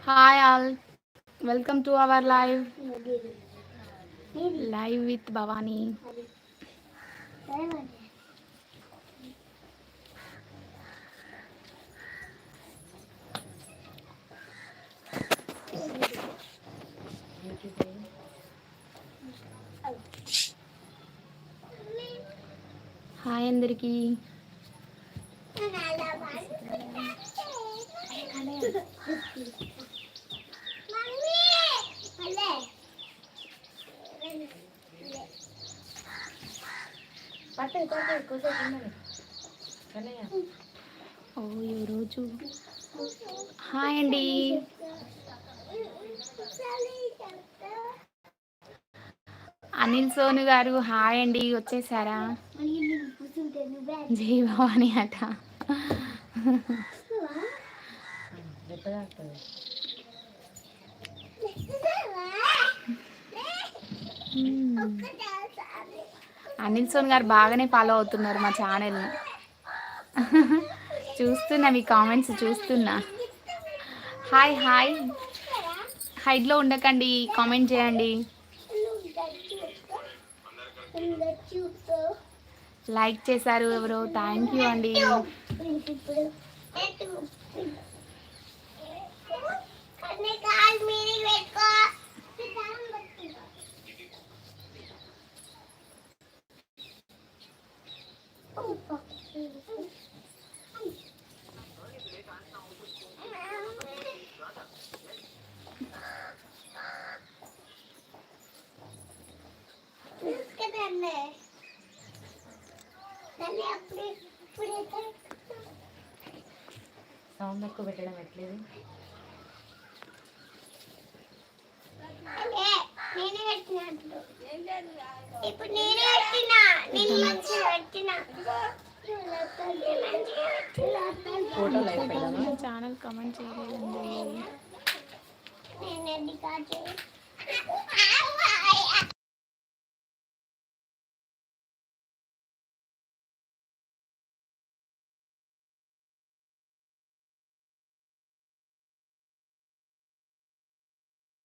Hi all, welcome to our live with Bhavani. Hi అందరికి. ఓ ఈరోజు hi అండి. అనిల్ సోను గారు హాయ్ అండి, వచ్చేసారా? జై భవాని అట. అనిల్ సోన్ గారు బాగానే ఫాలో అవుతున్నారు మా ఛానల్ని. చూస్తున్నా మీ కామెంట్స్ చూస్తున్నా. హాయ్ హాయ్, హైడ్లో ఉండకండి, కామెంట్ చేయండి, లైక్ చేశారు ఎవరో, థ్యాంక్ యూ అండి. సౌండ్ ఎక్కువ పెట్టడం ఎట్లేదు. ఛానల్ కమెంట్ చేయలేదండి.